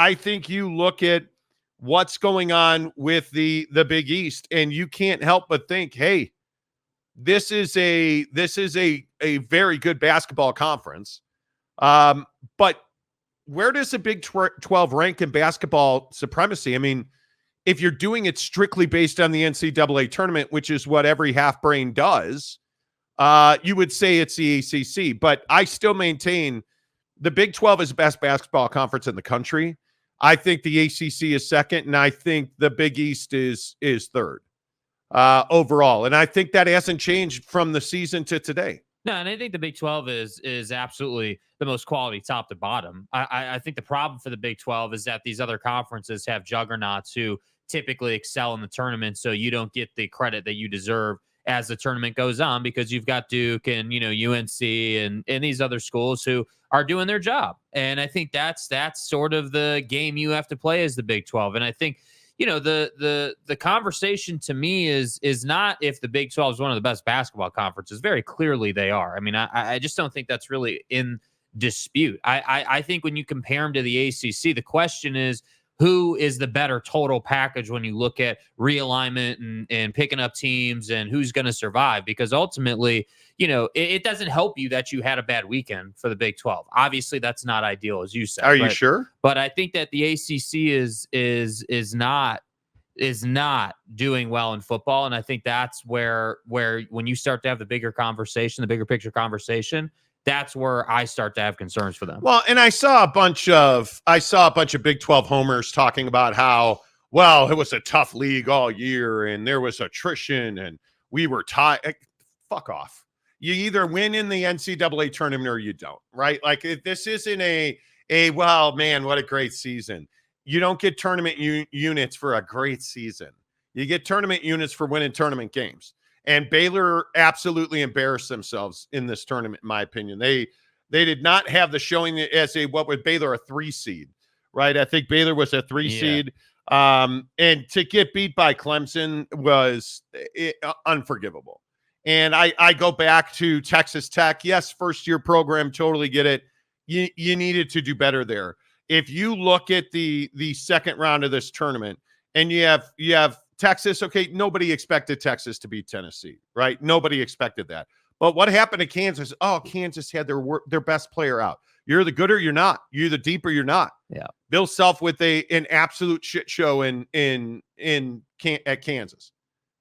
I think you look at what's going on with the Big East, and you can't help but think, hey, this is a very good basketball conference. But where does the Big 12 rank in basketball supremacy? I mean, if you're doing it strictly based on the NCAA tournament, which is what every half brain does, you would say it's the ACC. But I still maintain the Big 12 is the best basketball conference in the country. I think the ACC is second, and I think the Big East is third overall. And I think that hasn't changed from the season to today. No, and I think the Big 12 is absolutely the most quality top to bottom. I think the problem for the Big 12 is that these other conferences have juggernauts who typically excel in the tournament, so you don't get the credit that you deserve as the tournament goes on, because you've got Duke and UNC and these other schools who are doing their job. And I think that's sort of the game you have to play as the Big 12. And I think the conversation to me is not if the Big 12 is one of the best basketball conferences. Very clearly they are. I mean, I just don't think that's really in dispute. I think when you compare them to the ACC, the question is, who is the better total package when you look at realignment and picking up teams and who's going to survive? Because ultimately, it doesn't help you that you had a bad weekend for the Big 12. Obviously, that's not ideal, as you said. Are you sure? But I think that the ACC is not doing well in football, and I think that's where when you start to have the bigger conversation, the bigger picture conversation, that's where I start to have concerns for them. Well, and I saw a bunch of Big 12 homers talking about how, well, it was a tough league all year and there was attrition and we were tied. Fuck off. You either win in the NCAA tournament or you don't, right? Like, this isn't a well, man, what a great season. You don't get tournament units for a great season. You get tournament units for winning tournament games. And Baylor absolutely embarrassed themselves in this tournament, in my opinion. They did not have the showing as what was Baylor, a 3 seed, right? I think Baylor was a 3 seed. And to get beat by Clemson was unforgivable. And I go back to Texas Tech. Yes, first-year program, totally get it. You needed to do better there. If you look at the second round of this tournament, and you have Texas, okay, nobody expected Texas to beat Tennessee, right? Nobody expected that. But what happened to Kansas? Oh, Kansas had their best player out. You're the good or you're not. You're the deep or you're not. Yeah. Bill Self with an absolute shit show at Kansas.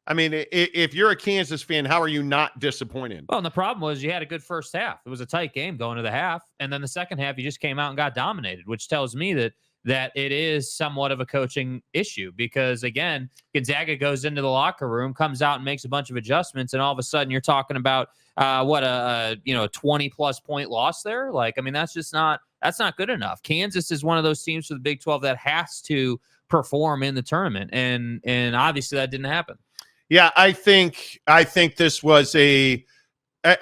I mean, if you're a Kansas fan, how are you not disappointed? Well, and the problem was you had a good first half. It was a tight game going to the half. And then the second half, you just came out and got dominated, which tells me that it is somewhat of a coaching issue, because again, Gonzaga goes into the locker room, comes out and makes a bunch of adjustments, and all of a sudden you're talking about a 20+ point loss there. Like, I mean, that's not good enough. Kansas is one of those teams for the Big 12 that has to perform in the tournament, and obviously that didn't happen. Yeah, I think this was I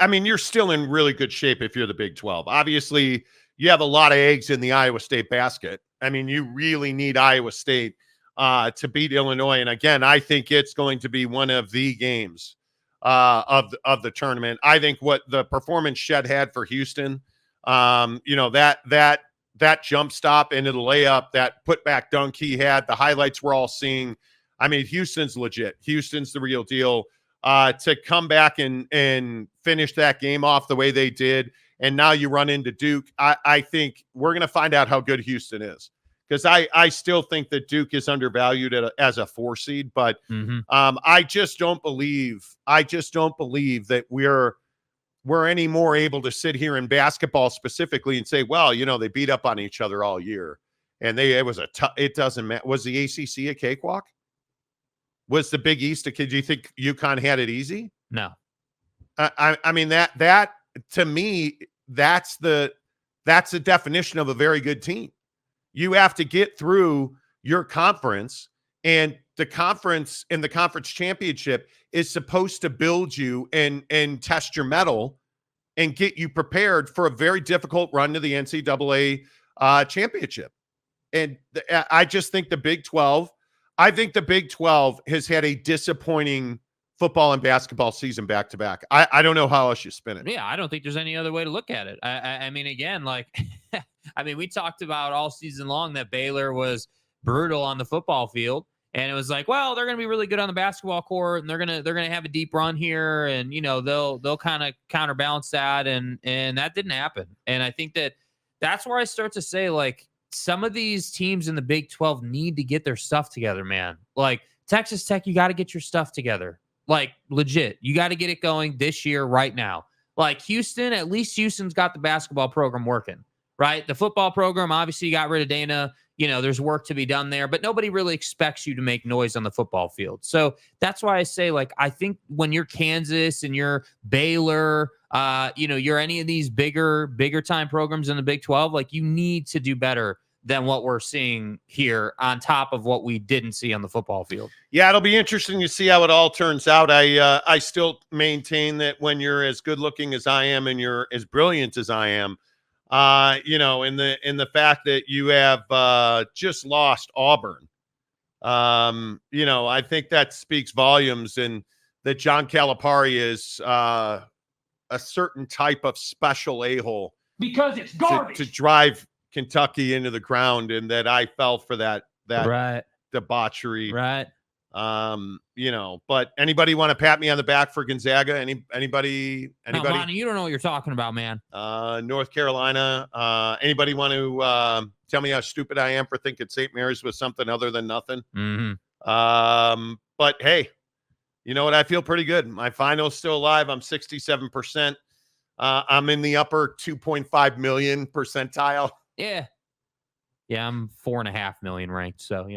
mean, you're still in really good shape if you're the Big 12. Obviously, you have a lot of eggs in the Iowa State basket. I mean, you really need Iowa State to beat Illinois. And again, I think it's going to be one of the games of the tournament. I think what the performance Shed had for Houston, that jump stop into the layup, that putback dunk he had, the highlights we're all seeing. I mean, Houston's legit. Houston's the real deal. To come back and finish that game off the way they did, and now you run into Duke, I think we're going to find out how good Houston is, because I still think that Duke is undervalued as a 4 seed, but I just don't believe that we're any more able to sit here in basketball specifically and say, well, they beat up on each other all year, and it doesn't matter. Was the ACC a cakewalk? Was the Big East do you think UConn had it easy? No. I mean, that to me, that's the definition of a very good team. You have to get through your conference, and the conference championship is supposed to build you and test your mettle and get you prepared for a very difficult run to the NCAA championship. And I just think the Big 12 has had a disappointing football and basketball season back to back. I don't know how else you spin it. Yeah, I don't think there's any other way to look at it. I mean, again, like I mean, we talked about all season long that Baylor was brutal on the football field. And it was like, well, they're going to be really good on the basketball court, and they're going to have a deep run here, and they'll kind of counterbalance that, and that didn't happen. And I think that's where I start to say, like, some of these teams in the Big 12 need to get their stuff together, man. Like Texas Tech, you got to get your stuff together, like legit. You got to get it going this year, right now. Like Houston, at least Houston's got the basketball program working, right? The football program, obviously, you got rid of Dana. There's work to be done there, but nobody really expects you to make noise on the football field. So that's why I say, like, I think when you're Kansas and you're Baylor, you're any of these bigger time programs in the Big 12, like, you need to do better than what we're seeing here on top of what we didn't see on the football field. Yeah, it'll be interesting to see how it all turns out. I still maintain that when you're as good looking as I am and you're as brilliant as I am, in the fact that you have just lost Auburn, I think that speaks volumes, and that John Calipari is a certain type of special a-hole because it's garbage to drive Kentucky into the ground, and that I fell for that Right. debauchery. Right. But anybody want to pat me on the back for Gonzaga? Anybody? No, Monty, you don't know what you're talking about, man. North Carolina. Anybody want to tell me how stupid I am for thinking St. Mary's was something other than nothing? Mm-hmm. But hey, you know what? I feel pretty good. My final's still alive. I'm 67%. I'm in the upper 2.5 million percentile. Yeah. Yeah, I'm 4.5 million ranked. So,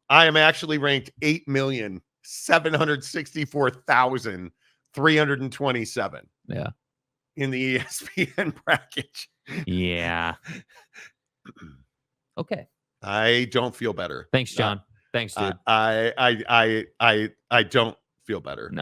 I am actually ranked 8,764,327. Yeah. In the ESPN bracket. Yeah. Okay. I don't feel better. Thanks, John. Thanks, dude. I don't feel better. No.